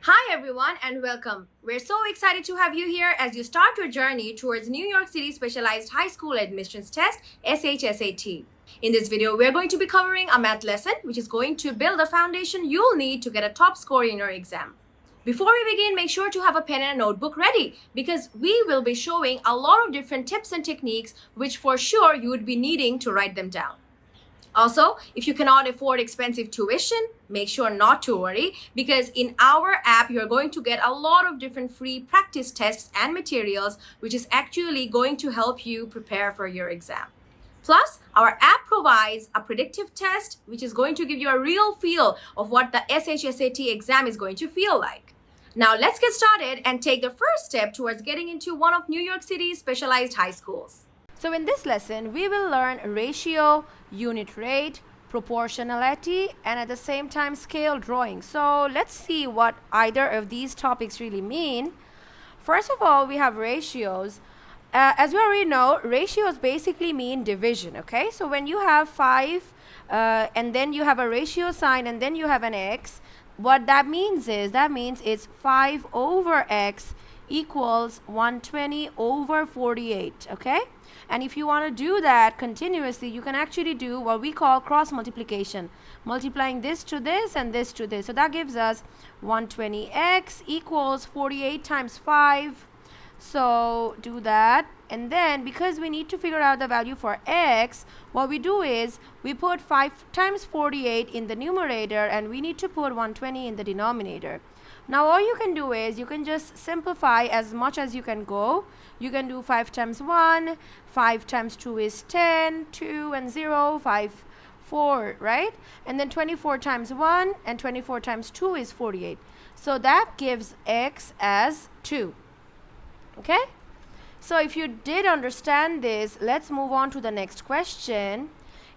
Hi everyone and welcome. We're so excited to have you here as you start your journey towards New York City Specialized High School Admissions Test SHSAT. In this video, we're going to be covering a math lesson which is going to build the foundation you'll need to get a top score in your exam. Before we begin, make sure to have a pen and a notebook ready because we will be showing a lot of different tips and techniques which for sure you would be needing to write them down. Also, if you cannot afford expensive tuition, make sure not to worry because in our app, you're going to get a lot of different free practice tests and materials, which is actually going to help you prepare for your exam. Plus, our app provides a predictive test, which is going to give you a real feel of what the SHSAT exam is going to feel like. Now, let's get started and take the first step towards getting into one of New York City's specialized high schools. So in this lesson, we will learn ratio, unit rate, proportionality, and at the same time scale drawing. So let's see what either of these topics really mean. First of all, we have ratios. As we already know, ratios basically mean division, okay? So when you have 5 and then you have a ratio sign and then you have an x, what that means is, it's 5 over x equals 120 over 48, okay? And if you want to do that continuously, you can actually do what we call cross multiplication, multiplying this to this and this to this. So that gives us 120x equals 48 times 5. So do that. And then because we need to figure out the value for x, what we do is we put 5 times 48 in the numerator and we need to put 120 in the denominator. Now all you can do is you can just simplify as much as you can go. You can do 5 times 1, 5 times 2 is 10, 2 and 0, 5, 4, right? And then 24 times 1 and 24 times 2 is 48. So that gives x as 2. Okay? So if you did understand this, let's move on to the next question.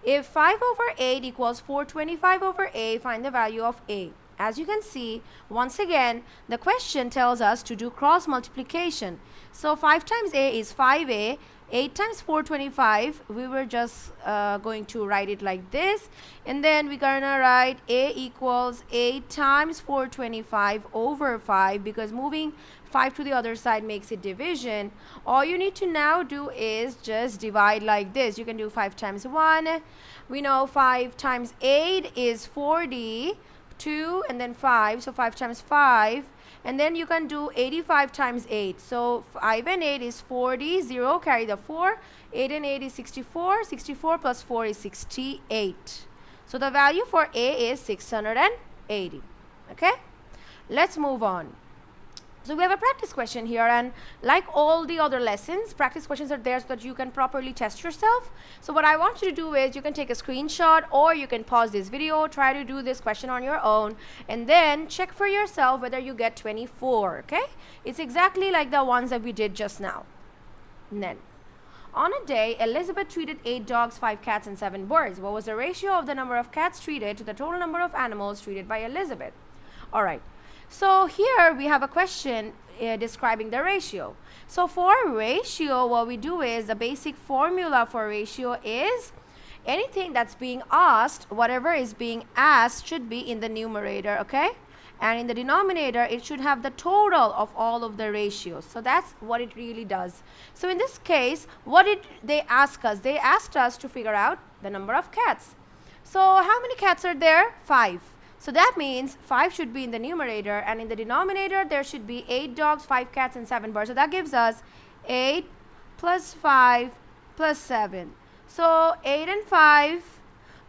If 5 over 8 equals 425 over a, find the value of a. As you can see, once again, the question tells us to do cross multiplication. So 5 times a is 5a, 8 times 425, we were just going to write it like this. And then we're gonna write a equals 8 times 425 over 5 because moving 5 to the other side makes it division. All you need to now do is just divide like this. You can do 5 times 1. We know 5 times 8 is 40. 2 and then 5, so 5 times 5, and then you can do 85 times 8. So 5 and 8 is 40, 0 carry the 4, 8 and 8 is 64, 64 plus 4 is 68. So the value for a is 680. Okay, let's move on. So we have a practice question here, and like all the other lessons, practice questions are there so that you can properly test yourself. So what I want you to do is you can take a screenshot or you can pause this video, try to do this question on your own, and then check for yourself whether you get 24, okay? It's exactly like the ones that we did just now. And then, on a day, Elizabeth treated 8 dogs, 5 cats, and 7 birds. What was the ratio of the number of cats treated to the total number of animals treated by Elizabeth? All right. So here we have a question describing the ratio. So for ratio, what we do is the basic formula for ratio is anything that's being asked, whatever is being asked should be in the numerator, okay? And in the denominator, it should have the total of all of the ratios. So that's what it really does. So in this case, what did they ask us? They asked us to figure out the number of cats. So how many cats are there? 5. So that means 5 should be in the numerator, and in the denominator there should be 8 dogs, 5 cats, and 7 birds. So that gives us 8 plus 5 plus 7. So 8 and 5,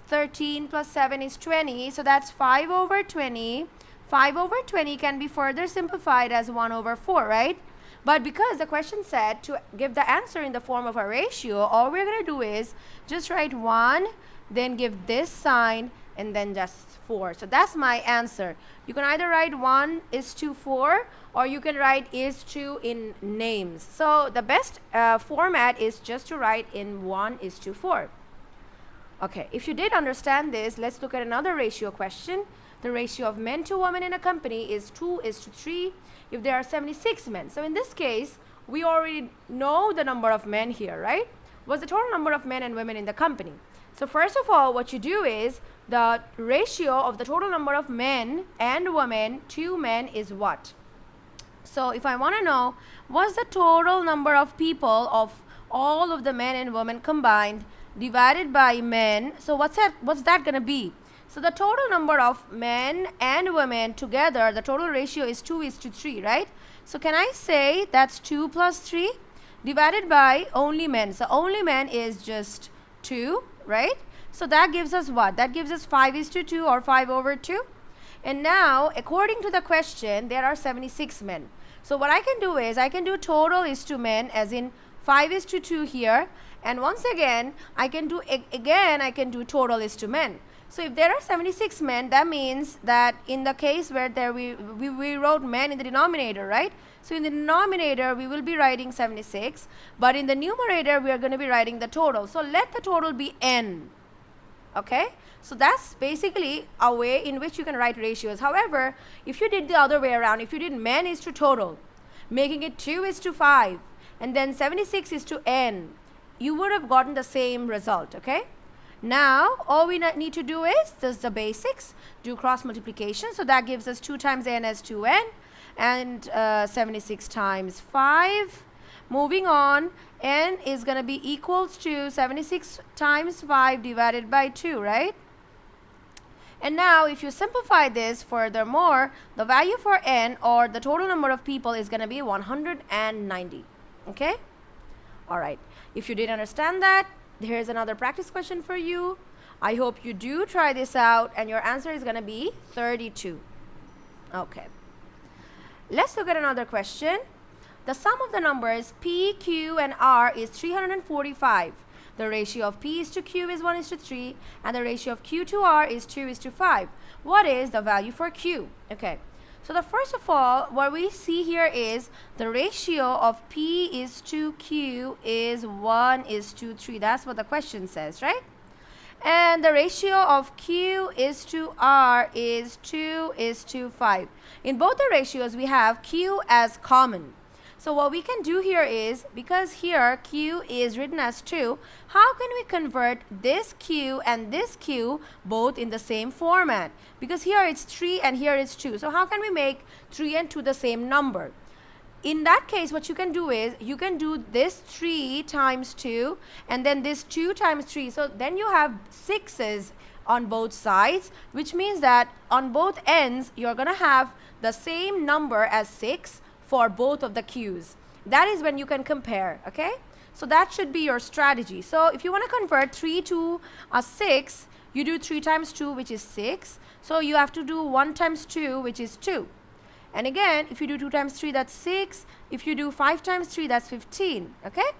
13 plus 7 is 20. So that's 5 over 20. 5 over 20 can be further simplified as 1 over 4, right? But because the question said to give the answer in the form of a ratio, all we're going to do is just write 1, then give this sign, and then just 4. So that's my answer. You can either write 1:4 or you can write is/2 in names. So the best format is just to write in 1:4. Okay, if you did understand this, let's look at another ratio question. The ratio of men to women in a company is 2:3 if there are 76 men. So in this case, we already know the number of men here, right? What's the total number of men and women in the company? So first of all, what you do is the ratio of the total number of men and women to men is what? So if I want to know what's the total number of people of all of the men and women combined divided by men, so what's that going to be? So the total number of men and women together, the total ratio is 2:3, right? So can I say that's 2 plus 3 divided by only men? So only men is just 2, right? So that gives us what? That gives us 5:2 or 5/2. And now, according to the question, there are 76 men. So what I can do is, I can do total is to men, as in 5:2 here. And once again, I can do total is to men. So if there are 76 men, that means that in the case where we wrote men in the denominator, right? So in the denominator, we will be writing 76. But in the numerator, we are going to be writing the total. So let the total be n. Okay? So that's basically a way in which you can write ratios. However, if you did the other way around, if you did men is to total, making it 2:5, and then 76 is to n, you would have gotten the same result, okay? Now, all we need to do is just the basics, do cross multiplication. So that gives us 2 times n as 2n, and 76 times 5. Moving on, n is going to be equals to 76 times 5 divided by 2, right? And now, if you simplify this furthermore, the value for n, or the total number of people, is going to be 190. Okay? All right. If you did understand that, here's another practice question for you. I hope you do try this out, and your answer is going to be 32. Okay. Let's look at another question. The sum of the numbers p, q, and r is 345. The ratio of p is to q is 1:3, and the ratio of q to r is 2:5. What is the value for q? Okay. So the first of all, what we see here is the ratio of p is to q is 1:3. That's what the question says, right? And the ratio of q is to r is 2:5. In both the ratios, we have q as common. So what we can do here is, because here q is written as 2, how can we convert this q and this q both in the same format? Because here it's 3 and here it's 2. So how can we make 3 and 2 the same number? In that case, what you can do is, you can do this 3 times 2 and then this 2 times 3. So then you have 6's on both sides, which means that on both ends, you're going to have the same number as 6 for both of the q's. That is when you can compare, okay? So that should be your strategy. So if you want to convert 3 to a 6, you do 3 times 2, which is 6. So you have to do 1 times 2, which is 2. And again, if you do 2 times 3, that's 6. If you do 5 times 3, that's 15, okay?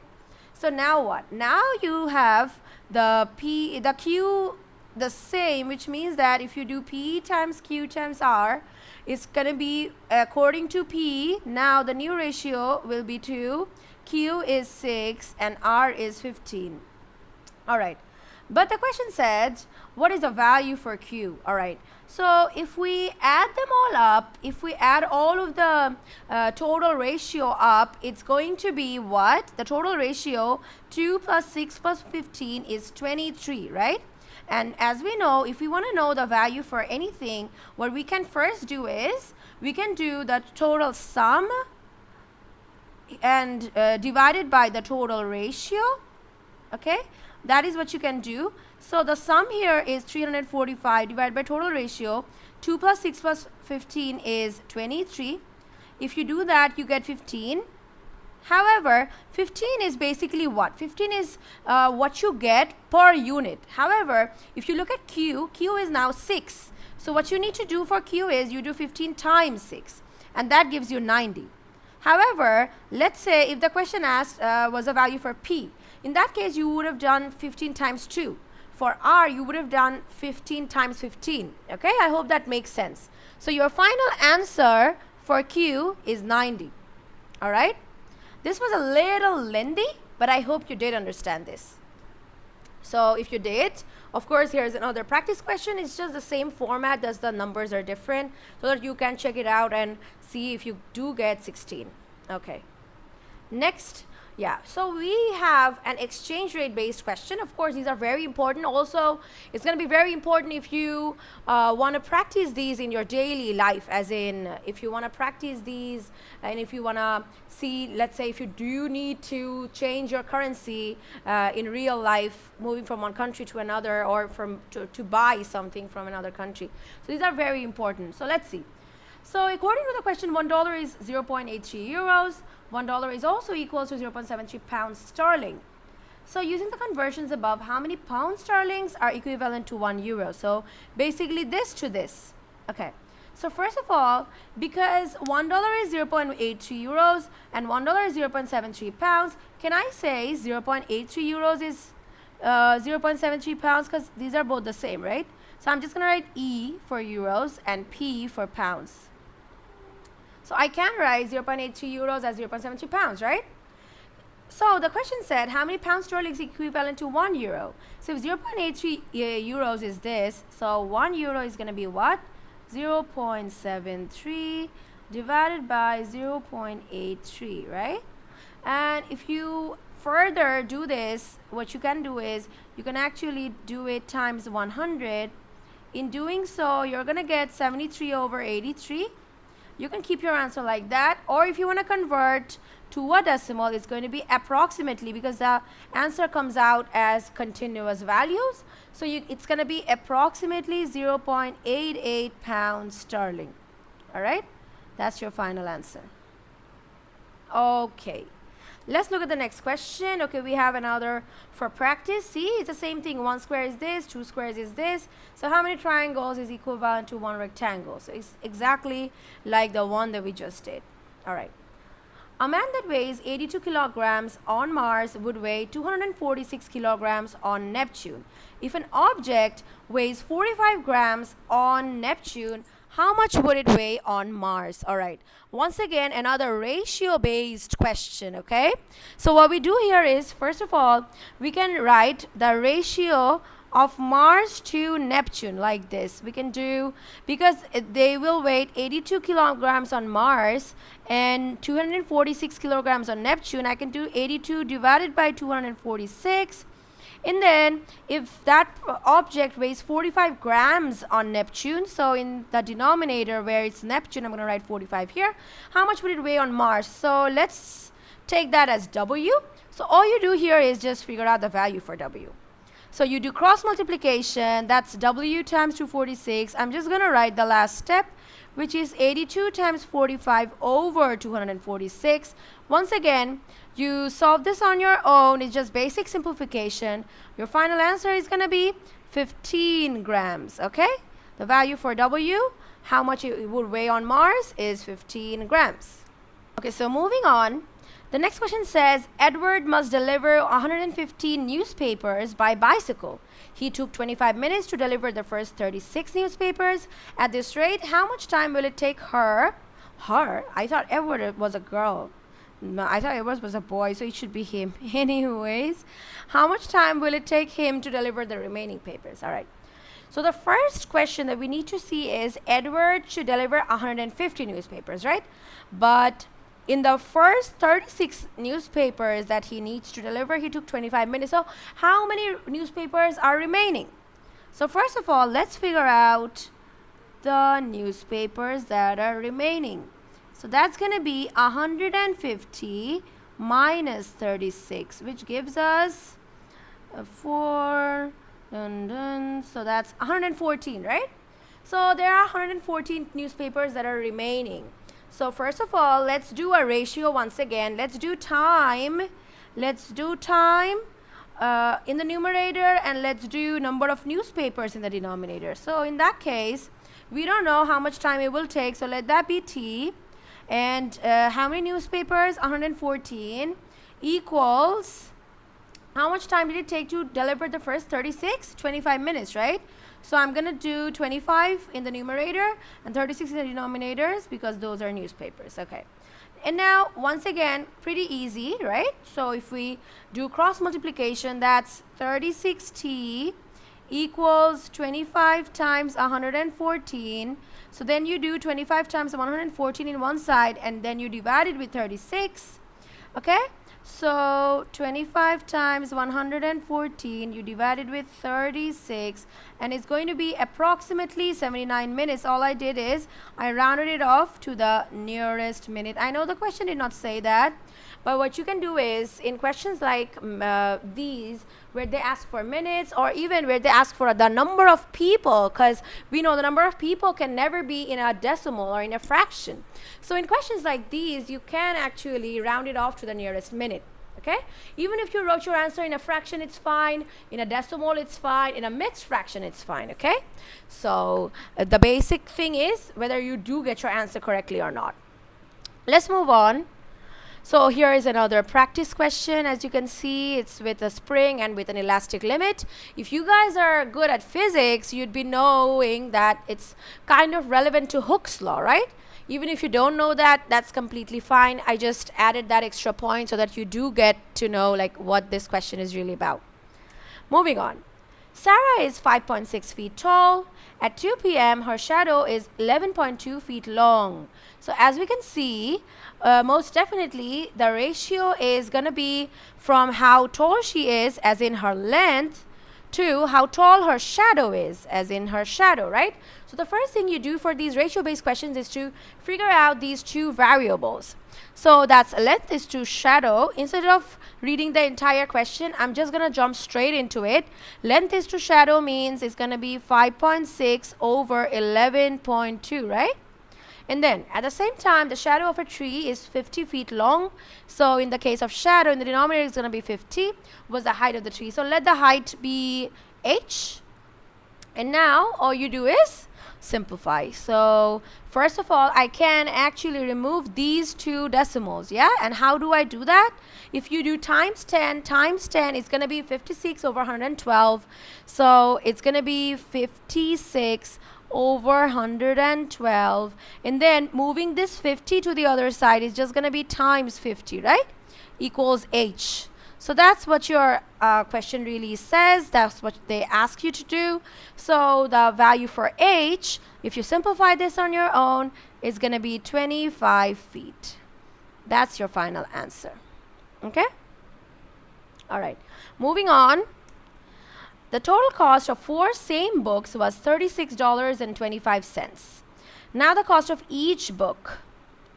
So now what? Now you have the q the same, which means that if you do p times q times r, it's going to be according to p. Now the new ratio will be 2, q is 6, and r is 15. All right. But the question said, what is the value for q? All right. So if we add them all up, if we add all of the total ratio up, it's going to be what? The total ratio, 2 plus 6 plus 15 is 23, right? And as we know, if we want to know the value for anything, what we can first do is, we can do the total sum and divided by the total ratio, okay? That is what you can do. So the sum here is 345 divided by total ratio. 2 plus 6 plus 15 is 23. If you do that, you get 15. However, 15 is basically what? 15 is what you get per unit. However, if you look at q, q is now 6. So what you need to do for q is you do 15 times 6, and that gives you 90. However, let's say if the question asked was a value for p, in that case you would have done 15 times 2. For r, you would have done 15 times 15. Okay, I hope that makes sense. So your final answer for q is 90. All right. This was a little lengthy, but I hope you did understand this. So if you did, of course, here's another practice question. It's just the same format, just the numbers are different, so that you can check it out and see if you do get 16. Okay. Next, Yeah, so we have an exchange rate based question. Of course, these are very important. Also, it's going to be very important if you want to practice these in your daily life, as in if you want to practice these and if you want to see, let's say, if you do need to change your currency in real life, moving from one country to another, or to buy something from another country. So these are very important. So let's see. So according to the question, $1 is 0.83 euros. $1 is also equal to 0.73 pounds sterling. So using the conversions above, how many pounds sterlings are equivalent to 1 euro? So basically this to this. Okay. So first of all, because $1 is 0.83 euros and $1 is 0.73 pounds, can I say 0.83 euros is 0.73 pounds, because these are both the same, right? So I'm just going to write E for euros and P for pounds. So I can write 0.83 euros as 0.73 pounds, right? So the question said, how many pounds sterling is equivalent to 1 euro? So if 0.83 euros is this, so 1 euro is going to be what? 0.73 divided by 0.83, right? And if you further do this, what you can do is, you can actually do it times 100. In doing so, you're going to get 73 over 83. You can keep your answer like that, or if you want to convert to a decimal, it's going to be approximately, because the answer comes out as continuous values. So it's going to be approximately 0.88 pounds sterling. All right, that's your final answer. Okay, let's look at the next question. Okay, we have another for practice. See, it's the same thing. 1 square is this, 2 squares is this. So how many triangles is equivalent to 1 rectangle? So it's exactly like the one that we just did. All right. A man that weighs 82 kilograms on Mars would weigh 246 kilograms on Neptune. If an object weighs 45 grams on Neptune, how much would it weigh on Mars? All right. Once again, another ratio-based question, okay? So what we do here is, first of all, we can write the ratio of Mars to Neptune like this. We can do, because they will weigh 82 kilograms on Mars and 246 kilograms on Neptune. I can do 82 divided by 246. And then if that object weighs 45 grams on Neptune, so in the denominator where it's Neptune, I'm going to write 45 here. How much would it weigh on Mars? So let's take that as W. So all you do here is just figure out the value for W. So you do cross multiplication, that's W times 246. I'm just going to write the last step, which is 82 times 45 over 246. Once again, you solve this on your own. It's just basic simplification. Your final answer is going to be 15 grams, okay? The value for W, how much it would weigh on Mars, is 15 grams. Okay, so moving on. The next question says, Edward must deliver 115 newspapers by bicycle. He took 25 minutes to deliver the first 36 newspapers. At this rate, how much time will it take her? Her? I thought Edward was a girl. No, I thought Edward was a boy, so it should be him. Anyways, how much time will it take him to deliver the remaining papers? All right. So the first question that we need to see is, Edward should deliver 150 newspapers, right? But in the first 36 newspapers that he needs to deliver, he took 25 minutes. So how many newspapers are remaining? So first of all, let's figure out the newspapers that are remaining. So that's going to be 150 minus 36, which gives us 4. So that's 114, right? So there are 114 newspapers that are remaining. So first of all, let's do a ratio once again. Let's do time. Let's do time in the numerator, and let's do number of newspapers in the denominator. So in that case, we don't know how much time it will take. So let that be T. And how many newspapers? 114 equals, how much time did it take to deliver the first 36? 25 minutes, right? So I'm going to do 25 in the numerator and 36 in the denominators, because those are newspapers. Okay. And now, once again, pretty easy, right? So if we do cross multiplication, that's 36T equals 25 times 114. So then you do 25 times 114 in one side, and then you divide it with 36. Okay? So 25 times 114, you divide it with 36, and it's going to be approximately 79 minutes. All I did is I rounded it off to the nearest minute. I know the question did not say that, but what you can do is in questions like these, where they ask for minutes, or even where they ask for the number of people, because we know the number of people can never be in a decimal or in a fraction. So in questions like these, you can actually round it off to the nearest minute. Okay? Even if you wrote your answer in a fraction, it's fine. In a decimal, it's fine. In a mixed fraction, it's fine. Okay? So the basic thing is whether you do get your answer correctly or not. Let's move on. So here is another practice question. As you can see, it's with a spring and with an elastic limit. If you guys are good at physics, you'd be knowing that it's kind of relevant to Hooke's law, right? Even if you don't know that, that's completely fine. I just added that extra point so that you do get to know like what this question is really about. Moving on. Sarah is 5.6 feet tall. At 2 p.m., her shadow is 11.2 feet long. So as we can see, most definitely the ratio is going to be from how tall she is, as in her length, to how tall her shadow is, as in her shadow, right? So the first thing you do for these ratio-based questions is to figure out these two variables. So that's length is to shadow. Instead of reading the entire question, I'm just going to jump straight into it. Length is to shadow means it's going to be 5.6 over 11.2, right? And then at the same time, the shadow of a tree is 50 feet long. So in the case of shadow, in the denominator, it's going to be 50 was the height of the tree. So let the height be h. And now all you do is simplify. So first of all, I can actually remove these two decimals. Yeah. And how do I do that? If you do times 10, it's going to be 56 over 112. So it's going to be 56 over 112, and then moving this 50 to the other side is just going to be times 50, right? Equals h. So that's what your question really says. That's what they ask you to do. So the value for h, if you simplify this on your own, is going to be 25 feet. That's your final answer. Okay? All right. Moving on. The total cost of 4 same books was $36.25. Now the cost of each book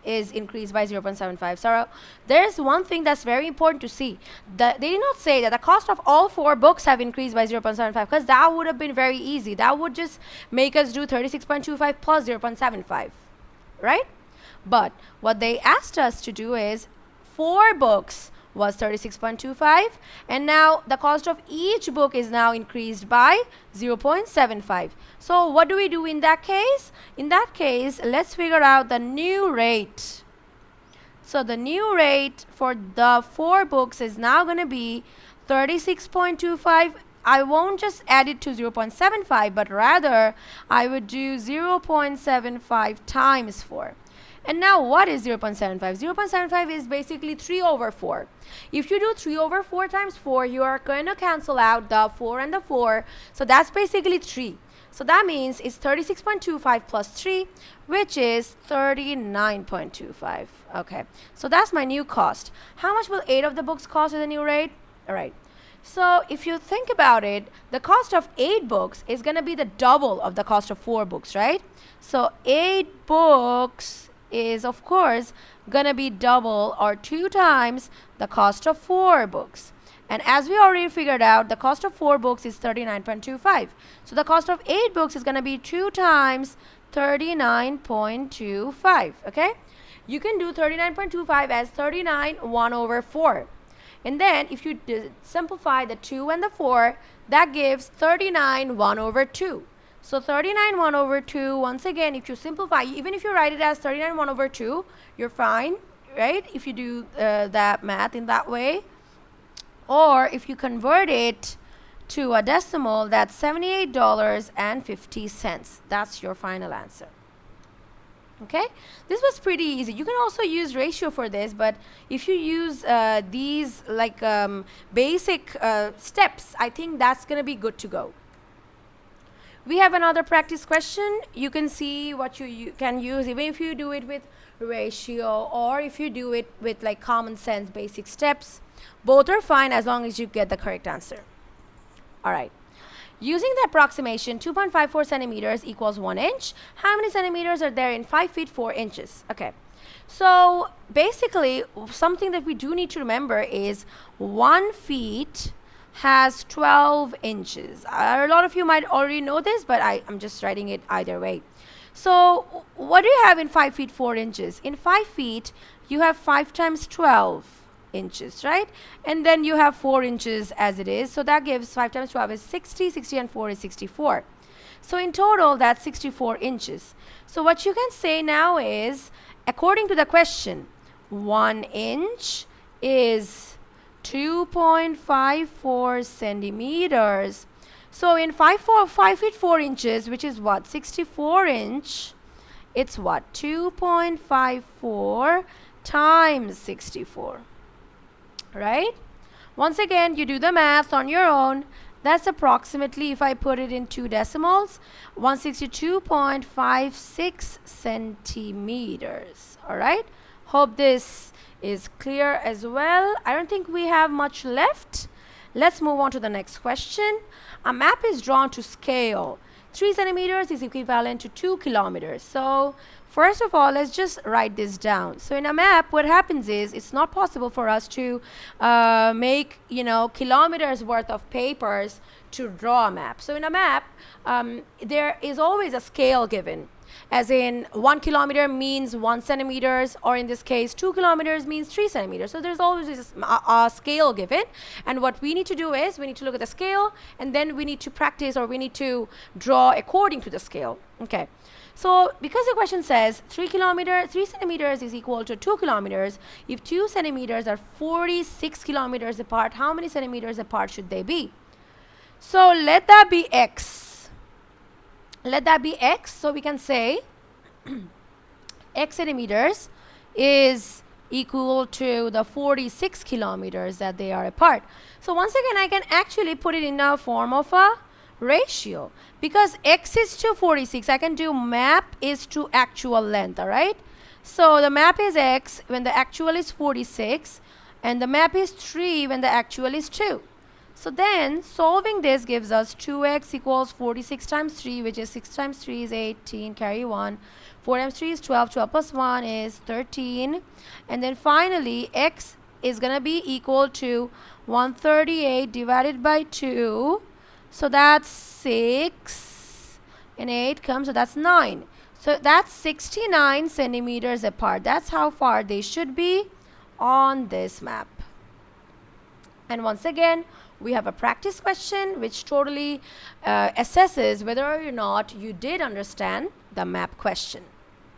is increased by 0.75. So there's one thing that's very important to see. They did not say that the cost of all 4 books have increased by 0.75, because that would have been very easy. That would just make us do 36.25 plus 0.75, right? But what they asked us to do is 4 books was 36.25, and now the cost of each book is now increased by 0.75. So what do we do in that case? In that case, let's figure out the new rate. So the new rate for the 4 books is now going to be 36.25. I won't just add it to 0.75, but rather I would do 0.75 times 4. And now what is 0.75? 0.75 is basically 3 over 4. If you do 3 over 4 times 4, you are going to cancel out the 4 and the 4. So that's basically 3. So that means it's 36.25 plus 3, which is 39.25. Okay. So that's my new cost. How much will 8 of the books cost at the new rate? All right. So if you think about it, the cost of 8 books is going to be the double of the cost of 4 books, right? So 8 books is of course gonna be double or 2 times the cost of 4 books. And as we already figured out, the cost of 4 books is 39.25. So the cost of 8 books is gonna be 2 times 39.25. Okay, you can do 39.25 as 39 1 over 4. And then if you simplify the 2 and the 4, that gives 39 1 over 2. So 39 1 over 2, once again, if you simplify, even if you write it as 39 1 over 2, you're fine, right? If you do that math in that way. Or if you convert it to a decimal, that's $78.50. That's your final answer. Okay, this was pretty easy. You can also use ratio for this, but if you use these like basic steps, I think that's going to be good to go. We have another practice question. You can see what you can use even if you do it with ratio or if you do it with like common sense basic steps. Both are fine as long as you get the correct answer. All right. Using the approximation 2.54 centimeters equals 1 inch, how many centimeters are there in 5 feet 4 inches? Okay. So basically, something that we do need to remember is 1 feet has 12 inches. A lot of you might already know this, but I'm just writing it either way. So what do you have in 5 feet 4 inches? In 5 feet, you have 5 times 12 inches, right? And then you have 4 inches as it is. So that gives 5 times 12 is 60, 60 and 4 is 64. So in total, that's 64 inches. So what you can say now is, according to the question, 1 inch is 2.54 centimeters. So in 5 feet 4 inches, which is what? 64 inch, it's what? 2.54 times 64. Right? Once again, you do the math on your own. That's approximately, if I put it in 2 decimals, 162.56 centimeters. All right? Hope this is clear as well. I don't think we have much left. Let's move on to the next question. A map is drawn to scale. 3 centimeters is equivalent to 2 kilometers. So first of all, let's just write this down. So in a map, what happens is it's not possible for us to make, kilometers worth of papers to draw a map. So in a map, there is always a scale given. As in 1 kilometer means 1 centimeters, or in this case 2 kilometers means 3 centimeters. So there's always a scale given, and what we need to do is we need to look at the scale, and then we need to practice, or we need to draw according to the scale. Okay, so because the question says 3 centimeters is equal to 2 kilometers, if 2 centimeters are 46 kilometers apart, how many centimeters apart should they be? So let that be x. Let that be x, so we can say x centimeters is equal to the 46 kilometers that they are apart. So once again, I can actually put it in a form of a ratio. Because x is to 46, I can do map is to actual length, all right? So the map is x when the actual is 46, and the map is 3 when the actual is 2. So then, solving this gives us 2x equals 46 times 3, which is 6 times 3 is 18, carry 1. 4 times 3 is 12, 12 plus 1 is 13. And then finally, x is going to be equal to 138 divided by 2. So that's 6, and 8 comes, so that's 9. So that's 69 centimeters apart. That's how far they should be on this map. And once again, we have a practice question which totally assesses whether or not you did understand the map question.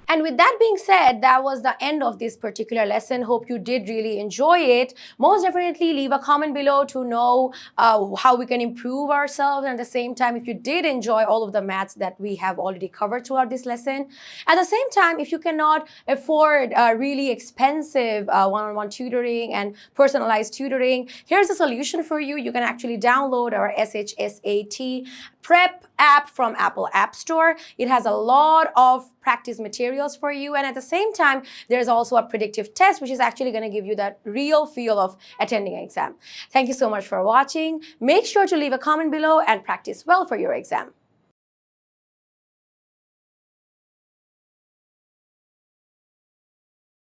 And with that being said, that was the end of this particular lesson. Hope you did really enjoy it. Most definitely leave a comment below to know how we can improve ourselves. And at the same time, if you did enjoy all of the maths that we have already covered throughout this lesson. At the same time, if you cannot afford really expensive one-on-one tutoring and personalized tutoring, here's a solution for you. You can actually download our SHSAT prep app from Apple App Store. It has a lot of practice materials for you, and at the same time there's also a predictive test which is actually going to give you that real feel of attending an exam. Thank you so much for watching. Make sure to leave a comment below and practice well for your exam.